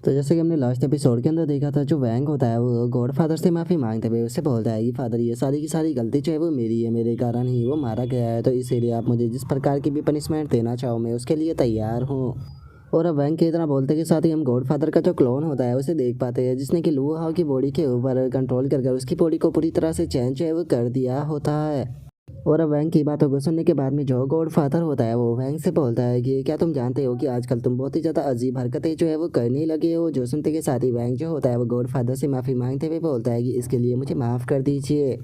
तो जैसे कि हमने लास्ट एपिसोड के अंदर देखा था, जो वैंग होता है वो गॉड फादर से माफ़ी मांगते हुए उससे बोलता है कि फादर, ये सारी की सारी गलती जो है वो मेरी है, मेरे कारण ही वो मारा गया है, तो इसीलिए आप मुझे जिस प्रकार की भी पनिशमेंट देना चाहो मैं उसके लिए तैयार हूँ। और अब वैंग के इतना बोलते के साथ ही हम गॉड फादर का जो क्लोन होता है उसे देख पाते हैं, जिसने कि लू हाउ की बॉडी के ऊपर कंट्रोल कर उसकी बॉडी को पूरी तरह से चेंज जो है वो कर दिया होता है। और अब वैंग की बातों को सुनने के बाद में जो गॉड फादर होता है वो वैंग से बोलता है कि क्या तुम जानते हो कि आजकल तुम बहुत ही ज़्यादा अजीब हरकतें जो है वो करने लगे हो। जो सुनते के साथ ही वैंग जो होता है वो गॉड फादर से माफ़ी मांगते हुए बोलता है कि इसके लिए मुझे माफ़ कर दीजिए।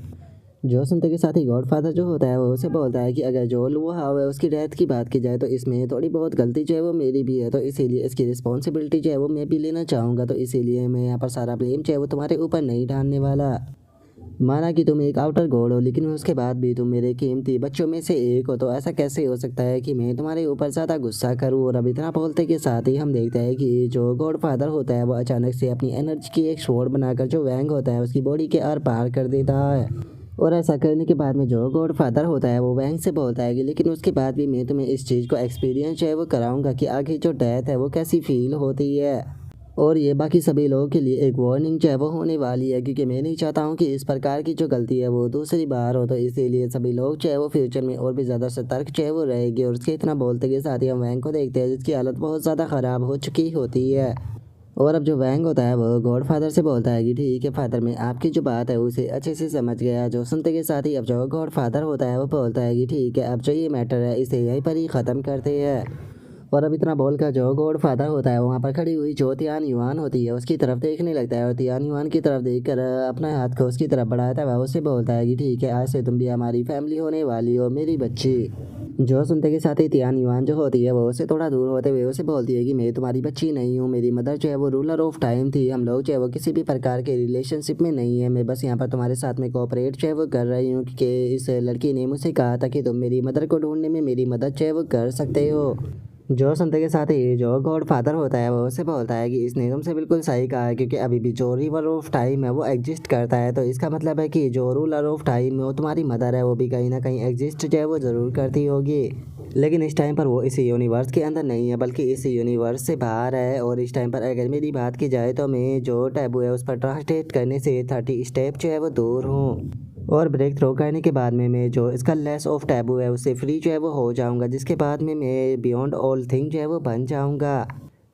जो सुनते के साथ ही गॉड फादर जो होता है वो उसे बोलता है कि अगर जो लुआ हाव है उसकी डेथ की बात की जाए तो इसमें थोड़ी बहुत गलती जो है वो मेरी भी है, तो इसीलिए इसकी रिस्पॉन्सिबिलिटी जो है वो मैं भी लेना चाहूँगा, तो इसीलिए मैं यहाँ पर सारा ब्लेम जो है वो तुम्हारे ऊपर नहीं डालने वाला। माना कि तुम एक आउटर गॉड हो, लेकिन उसके बाद भी तुम मेरे कीमती बच्चों में से एक हो, तो ऐसा कैसे हो सकता है कि मैं तुम्हारे ऊपर ज़्यादा गुस्सा करूं। और अब इतना बोलते के साथ ही हम देखते हैं कि जो गॉड फादर होता है वो अचानक से अपनी एनर्जी की एक शॉट बनाकर जो वैंग होता है उसकी बॉडी के आर पार कर देता है। और ऐसा करने के बाद में जो गॉड फादर होता है वो वैंग से बोलता है कि लेकिन उसके बाद भी मैं तुम्हें इस चीज़ को एक्सपीरियंस जो है वो कराऊंगा कि आगे जो डेथ है वो कैसी फील होती है। और ये बाकी सभी लोगों के लिए एक वार्निंग जो है वो होने वाली है, क्योंकि मैं नहीं चाहता हूँ कि इस प्रकार की जो गलती है वो दूसरी बार हो, तो इसीलिए सभी लोग जो है वो फ्यूचर में और भी ज़्यादा सतर्क जो है वो रहेंगे। और उसके इतना बोलते के साथ ही हम वैंग को देखते हैं जिसकी हालत बहुत ज़्यादा ख़राब हो चुकी होती है। और अब जो वैंग होता है वो गॉड फादर से बोलता है कि ठीक है फादर, मैं आपकी जो बात है उसे अच्छे से समझ गया। जो सुनते के साथ ही अब जो गॉड फादर होता है वो बोलता है कि ठीक है, अब जो ये मैटर है इसे यहीं पर ही ख़त्म करते हैं। और अब इतना बोलकर जो गॉड फादर होता है वहाँ पर खड़ी हुई जो तियान युआन होती है उसकी तरफ देखने लगता है, और तियान युआन की तरफ देखकर अपना हाथ को उसकी तरफ बढ़ाता है, वह उससे बोलता है कि ठीक है, आज से तुम भी हमारी फैमिली होने वाली हो, मेरी बच्ची। जो सुनते के साथ ही तियान युआन जो होती है वो उससे थोड़ा दूर होते हुए उसे बोलती है कि मैं तुम्हारी बच्ची नहीं हूँ, मेरी मदर जो है वो रूलर ऑफ टाइम थी, हम लोग जो है वो किसी भी प्रकार के रिलेशनशिप में नहीं है, मैं बस यहाँ पर तुम्हारे साथ में कोऑपरेट जो है वो कर रही हूँ कि इस लड़की ने मुझसे कहा था कि तुम मेरी मदर को ढूंढने में मेरी मदद जो है वो कर सकते हो। जो सुनते के साथ ही जो गॉड फादर होता है वो उससे बोलता है कि इसने तुमसे बिल्कुल सही कहा है, क्योंकि अभी भी जो रिवर ऑफ टाइम है वो एग्जिस्ट करता है, तो इसका मतलब है कि जो रूलर ऑफ टाइम है वो तुम्हारी मदर है, वो भी कहीं ना कहीं एग्जिस्ट जो है वो ज़रूर करती होगी। लेकिन इस टाइम पर वो इस यूनिवर्स के अंदर नहीं है बल्कि इस यूनिवर्स से बाहर है। और इस टाइम पर अगर मेरी बात की जाए तो मैं जो टैबू है उस पर ट्रांसलेट करने से 30 स्टेप जो है वो दूर हूँ। और ब्रेक थ्रो करने के बाद में मैं जो इसका लेस ऑफ टैबू है उससे फ्री जो है वो हो जाऊंगा, जिसके बाद में मैं बियॉन्ड ऑल थिंग जो है वो बन जाऊंगा।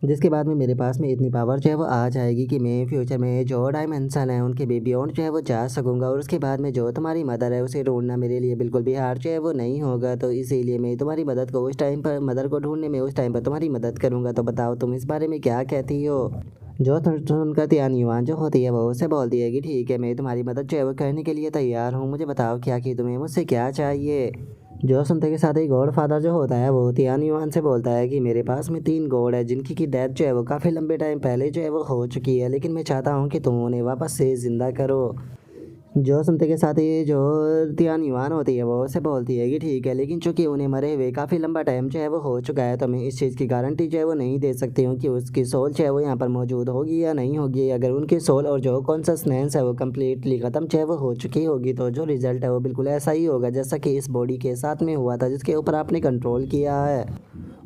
जिसके बाद में मेरे पास में इतनी पावर जो है वो आ जाएगी कि मैं फ्यूचर में जो डायमेंशन है उनके भी बियॉन्ड जो है वो जा सकूंगा। और उसके बाद में जो तुम्हारी मदर है उसे ढूंढना मेरे लिए बिल्कुल भी हार्ड जो है वो नहीं होगा, तो इसीलिए मैं तुम्हारी मदद को उस टाइम पर मदर को ढूंढने में उस टाइम पर तुम्हारी मदद करूंगा। तो बताओ तुम इस बारे में क्या कहती हो। जो सुनकर तियान युआन जो होती है वो उसे बोलती है कि ठीक है, मैं तुम्हारी मदद जो है वो करने के लिए तैयार हूँ, मुझे बताओ क्या कि तुम्हें मुझसे क्या चाहिए। जो सुनते के साथ ही गॉड फादर जो होता है वो तियान युआन से बोलता है कि मेरे पास में 3 गॉड है जिनकी की डेथ जो है वो काफ़ी लंबे टाइम पहले जो है वो हो चुकी है, लेकिन मैं चाहता हूँ कि तुम उन्हें वापस से ज़िंदा करो। जो सुनते के साथ ही जो तियान युआन होती है वो उसे बोलती है कि ठीक है, लेकिन चूंकि उन्हें मरे हुए काफ़ी लंबा टाइम जो है वो हो चुका है, तो मैं इस चीज़ की गारंटी जो है वो नहीं दे सकती हूँ कि उसकी सोल जो है वो यहाँ पर मौजूद होगी या नहीं होगी। अगर उनकी सोल और जो कॉन्शसनेस है वो कम्प्लीटली ख़त्म जो है वो हो चुकी होगी, तो जो रिजल्ट है वो बिल्कुल ऐसा ही होगा जैसा कि इस बॉडी के साथ में हुआ था जिसके ऊपर आपने कंट्रोल किया है।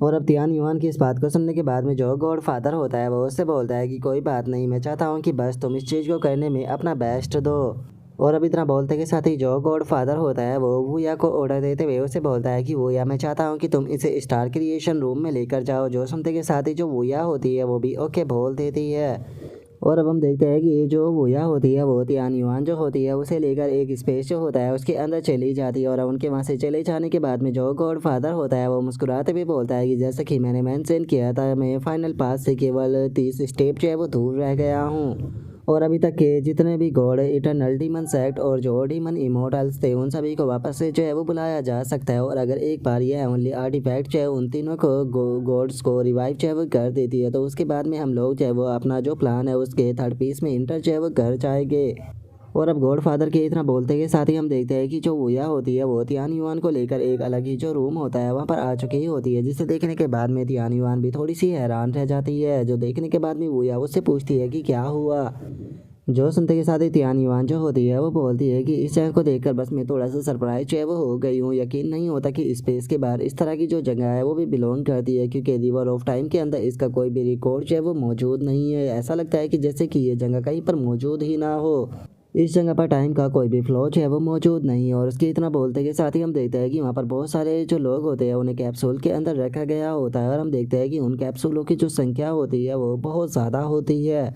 और अब तियान युआन की इस बात को सुनने के बाद में जो गॉड फादर होता है वो उससे बोलता है कि कोई बात नहीं, मैं चाहता हूँ कि बस तुम इस चीज़ को करने में अपना बेस्ट दो। और अब इतना बोलते के साथ ही जो गॉड फादर होता है वो वूया को ऑर्डर देते हुए उसे बोलता है कि वूया, मैं चाहता हूँ कि तुम इसे स्टार क्रिएशन रूम में लेकर जाओ। जो सुनते के साथ ही जो वूया होती है वो भी ओके बोल देती है। और अब हम देखते हैं कि ये जो वूया होती है वो तियान युआन जो होती है उसे लेकर एक स्पेस जो होता है उसके अंदर चली जाती है। और अब उनके वहाँ से चले जाने के बाद में जो गॉड फादर होता है वो मुस्कुराते हुए बोलता है कि जैसा कि मैंने मेंशन किया था, मैं फाइनल पास से केवल 30 स्टेप जो है वो दूर रह गया हूँ। और अभी तक के जितने भी गॉड इटर्नल डीमन सेक्ट और जो डीमन इमोर्टल्स थे उन सभी को वापस से जो है वो बुलाया जा सकता है। और अगर एक बार ये ओनली आर्टिफैक्ट जो है उन तीनों को गॉड्स को रिवाइव जो है वो कर देती है, तो उसके बाद में हम लोग जो है वो अपना जो प्लान है उसके थर्ड पीस में इंटर जो है वो कर जाएंगे। और अब गॉड फादर के इतना बोलते के साथ ही हम देखते हैं कि जो वूया होती है वो तियान युआन को लेकर एक अलग ही जो रूम होता है वहाँ पर आ चुकी होती है, जिसे देखने के बाद में तियान युआन भी थोड़ी सी हैरान रह जाती है। जो देखने के बाद में वूया उससे पूछती है कि क्या हुआ। जो सुनते के साथ ही तियान युआन जो होती है वो बोलती है कि इस जगह को देखकर बस मैं थोड़ा सा सरप्राइज जो है वो हो गई हूँ। यकीन नहीं होता कि स्पेस के बाहर इस तरह की जो जगह है वो भी बिलोंग करती है, क्योंकि रिवर ऑफ टाइम के अंदर इसका कोई भी रिकॉर्ड जो है वो मौजूद नहीं है। ऐसा लगता है कि जैसे कि ये जगह कहीं पर मौजूद ही ना हो। इस जगह पर टाइम का कोई भी फ्लो जो है वो मौजूद नहीं है। और उसके इतना बोलते के साथ ही हम देखते हैं कि वहाँ पर बहुत सारे जो लोग होते हैं उन्हें कैप्सूल के अंदर रखा गया होता है, और हम देखते हैं कि उन कैप्सूलों की जो संख्या होती है वो बहुत ज़्यादा होती है।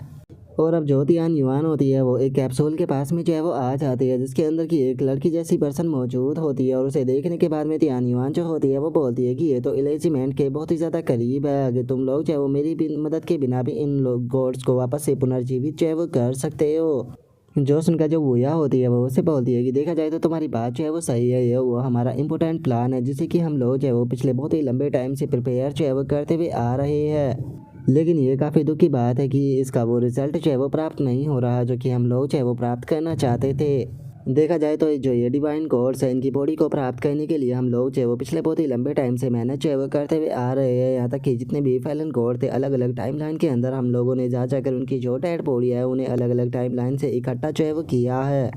और अब जो तियान युआन होती है वो एक कैप्सूल के पास में जो है वो आ जाती है, जिसके अंदर की एक लड़की जैसी पर्सन मौजूद होती है। और उसे देखने के बाद में तियान युआन जो होती है वो बोलती है कि ये तो एलिजिमेंट के बहुत ही ज़्यादा करीब है। अगर तुम लोग जो है वो मेरी मदद के बिना भी इन लोग गॉड्स को वापस से पुनर्जीवित जो है वो कर सकते हो। जो सुनकर जो वूया होती है वो उसे बोलती है कि देखा जाए तो तुम्हारी बात जो है वो सही है, ये वो हमारा इंपॉर्टेंट प्लान है जिसे कि हम लोग जो है वो पिछले बहुत ही लंबे टाइम से प्रिपेयर जो है वो करते हुए आ रहे हैं। लेकिन ये काफ़ी दुख की बात है कि इसका वो रिजल्ट जो है वो प्राप्त नहीं हो रहा जो कि हम लोग जो है वो प्राप्त करना चाहते थे। देखा जाए तो जो ये डिवाइन कोर्स है इनकी बॉडी को प्राप्त करने के लिए हम लोग जो है वो पिछले बहुत ही लंबे टाइम से मेहनत जो है वो करते हुए आ रहे हैं। यहाँ तक कि जितने भी फैलन कोड थे अलग अलग टाइमलाइन के अंदर हम लोगों ने जा जाकर उनकी जो डेड बॉडी है उन्हें अलग अलग टाइमलाइन से इकट्ठा जो है वो किया है।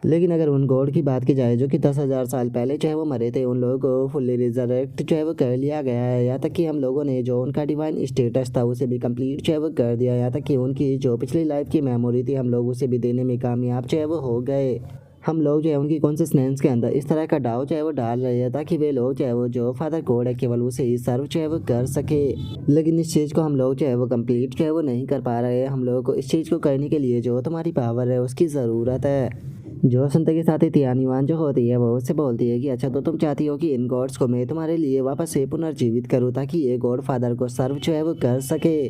लेकिन अगर उन गॉड की बात की जाए जो कि 10,000 साल पहले जो है वो मरे थे, उन लोगों को फुल्ली रिजरेक्ट जो है वो कर लिया गया है। यहाँ तक कि हम लोगों ने जो उनका डिवाइन स्टेटस था उसे भी कंप्लीट जो है वो कर दिया। यहाँ तक कि उनकी जो पिछली लाइफ की मेमोरी थी हम लोग उसे भी देने में कामयाब जो है वो हो गए। हम लोग जो है उनकी कॉन्सिस्टेंस के अंदर इस तरह का डाव जो है वो डाल रहे हैं ताकि वे लोग जो है वो जो फादर गॉड है केवल उसे ही सर्व जो है वो कर सके। लेकिन इस चीज़ को हम लोग जो है वो कंप्लीट जो है वो नहीं कर पा रहे हैं। हम लोगों को इस चीज़ को करने के लिए जो तुम्हारी पावर है उसकी ज़रूरत है। जो सुनते के साथ ही तियान युआन जो होती है वो उससे बोलती है कि अच्छा तो तुम चाहती हो कि इन गॉड्स को मैं तुम्हारे लिए वापस से पुनर्जीवित करूँ ताकि ये गॉड फादर को सर्व जो है वो कर सके।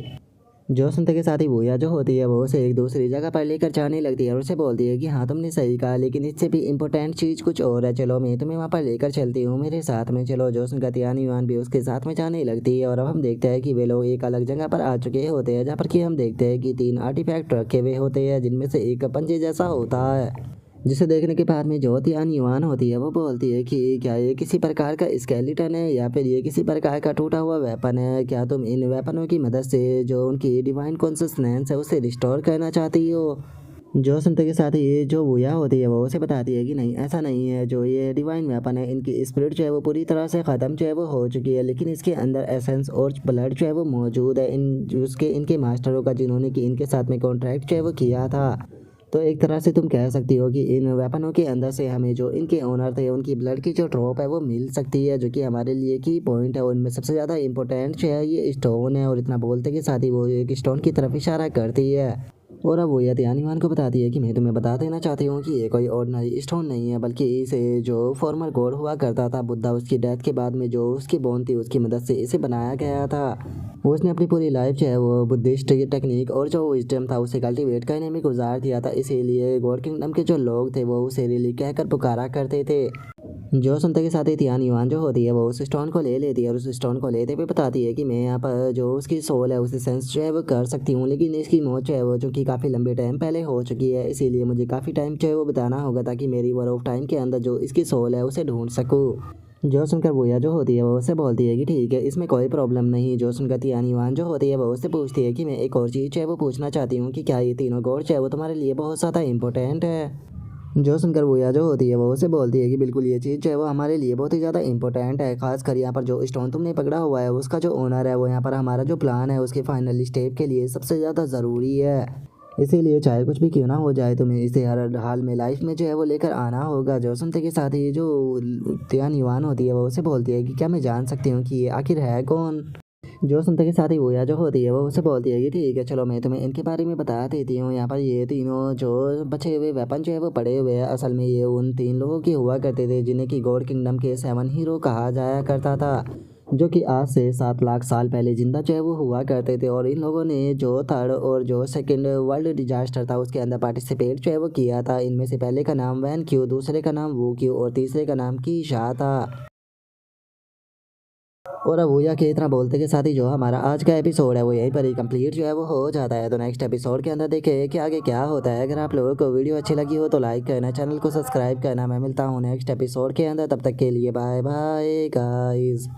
जो सुनते के साथ ही वोया जो होती है वो उसे एक दूसरी जगह पर लेकर जाने लगती है और उसे बोलती है कि हाँ तुमने सही कहा, लेकिन इससे भी इम्पोर्टेंट चीज़ कुछ और है, चलो मैं तुम्हें वहाँ पर लेकर चलती हूँ मेरे साथ में। चलो जो सुनकर तियान युआन भी उसके साथ में जाने लगती है। और अब हम देखते हैं कि वे लोग एक अलग जगह पर आ चुके होते हैं जहाँ पर कि हम देखते हैं कि 3 आर्टिफैक्ट रखे हुए होते हैं, जिनमें से एक पंजे जैसा होता है, जिसे देखने के बाद में जो तियान युआन होती है वो बोलती है कि क्या ये किसी प्रकार का स्केलेटन है या फिर ये किसी प्रकार का टूटा हुआ वेपन है। क्या तुम इन वेपनों की मदद से जो उनकी डिवाइन कॉन्सिस्टेंस है उसे रिस्टोर करना चाहती हो। जो सुनते के साथ ही जो वूया होती है वो उसे बताती है कि नहीं ऐसा नहीं है, जो ये डिवाइन वेपन है इनकी स्पिरिट जो है वो पूरी तरह से ख़त्म जो है वो हो चुकी है, लेकिन इसके अंदर एसेंस और ब्लड जो है वो मौजूद है इन उसके इनके मास्टरों का, जिन्होंने कि इनके साथ में कॉन्ट्रैक्ट जो है वो किया था। तो एक तरह से तुम कह सकती हो कि इन वेपनों के अंदर से हमें जो इनके ओनर थे उनकी ब्लड की जो ड्रॉप है वो मिल सकती है, जो कि हमारे लिए की पॉइंट है। उनमें सबसे ज़्यादा इंपॉर्टेंट जो है ये स्टोन है। और इतना बोलते के साथ ही वो एक स्टोन की तरफ इशारा करती है। और अब वो तियान युआन को बताती है कि मैं तुम्हें बता देना चाहती हूँ कि ये कोई ऑर्डिनरी स्टोन नहीं है, बल्कि इसे जो फॉर्मर गॉड हुआ करता था बुद्धा, उसकी डेथ के बाद में जो उसकी बोन थी उसकी मदद से इसे बनाया गया था। उसने अपनी पूरी लाइफ जो है वो बुद्धिस्ट टेक्निक और जो विजडम था उसे कल्टीवेट करने में गुजार दिया था, इसीलिए गॉड किंगडम के जो लोग थे वो उसे रिली कहकर पुकारा करते थे। जो सुनते के साथ ही तियान युआन जो होती है वो उस स्टोन को ले लेती है और उस स्टोन को लेते हुए बताती है कि मैं यहाँ पर जो उसकी सोल है उसे सेंस जो है वो कर सकती हूँ, लेकिन इसकी मौत जो है वो जो कि काफ़ी लंबे टाइम पहले हो चुकी है, इसीलिए मुझे काफ़ी टाइम जो है वो बिताना होगा ताकि मेरी वर ऑफ टाइम के अंदर जो इसकी सोल है उसे ढूंढ सकूँ। जो सुनकर वोया जो होती है वो उससे बोलती है कि ठीक है इसमें कोई प्रॉब्लम नहीं। जो सुनकर तियान युआन जो होती है वो उससे पूछती है कि मैं एक और चीज़ जो है वो पूछना चाहती हूँ कि क्या ये तीनों गॉड जो है वो तुम्हारे लिए बहुत ज़्यादा इंपॉर्टेंट है। जो सुनकर वोया जो होती है वो उसे बोलती है कि बिल्कुल ये चीज़ जो है वो हमारे लिए बहुत ही ज़्यादा इंपॉर्टेंट है, खासकर यहाँ पर जो स्टोन तुमने पकड़ा हुआ है उसका जो ओनर है वो यहाँ पर हमारा जो प्लान है उसके फाइनल स्टेप के लिए सबसे ज़्यादा ज़रूरी है। इसीलिए चाहे कुछ भी क्यों ना हो जाए तुम्हें इसे हर हाल में लाइफ में जो है वो लेकर आना होगा। जो सुनते के साथ ही जो तियान युआन होती है वो उसे बोलती है कि क्या मैं जान सकती हूँ कि ये आखिर है कौन। जो सुनते के साथ ही वोया जो होती है वो उसे बोलती है कि ठीक है चलो मैं तुम्हें इनके बारे में बता देती हूँ। यहाँ पर ये तीनों जो बचे हुए वेपन जो है वो पड़े हुए हैं, असल में ये उन 3 लोगों की हुआ करते थे जिन्हें कि गॉड किंगडम के 7 हीरो कहा जाया करता था, जो कि आज से 7 लाख साल पहले जिंदा जो है वो हुआ करते थे। और इन लोगों ने जो थर्ड और जो सेकंड वर्ल्ड डिजास्टर था उसके अंदर पार्टिसिपेट जो है वो किया था। इनमें से पहले का नाम वैन क्यू, दूसरे का नाम वू क्यू और तीसरे का नाम की शाह था। और अब भैया के इतना बोलते के साथ ही जो हमारा आज का एपिसोड है वो यहीं पर ही कंप्लीट जो है वो हो जाता है। तो नेक्स्ट एपिसोड के अंदर देखें कि आगे क्या होता है। अगर आप लोगों को वीडियो अच्छी लगी हो तो लाइक करना, चैनल को सब्सक्राइब करना। मैं मिलता हूँ नेक्स्ट एपिसोड के अंदर, तब तक के लिए बाय बाय गाइस।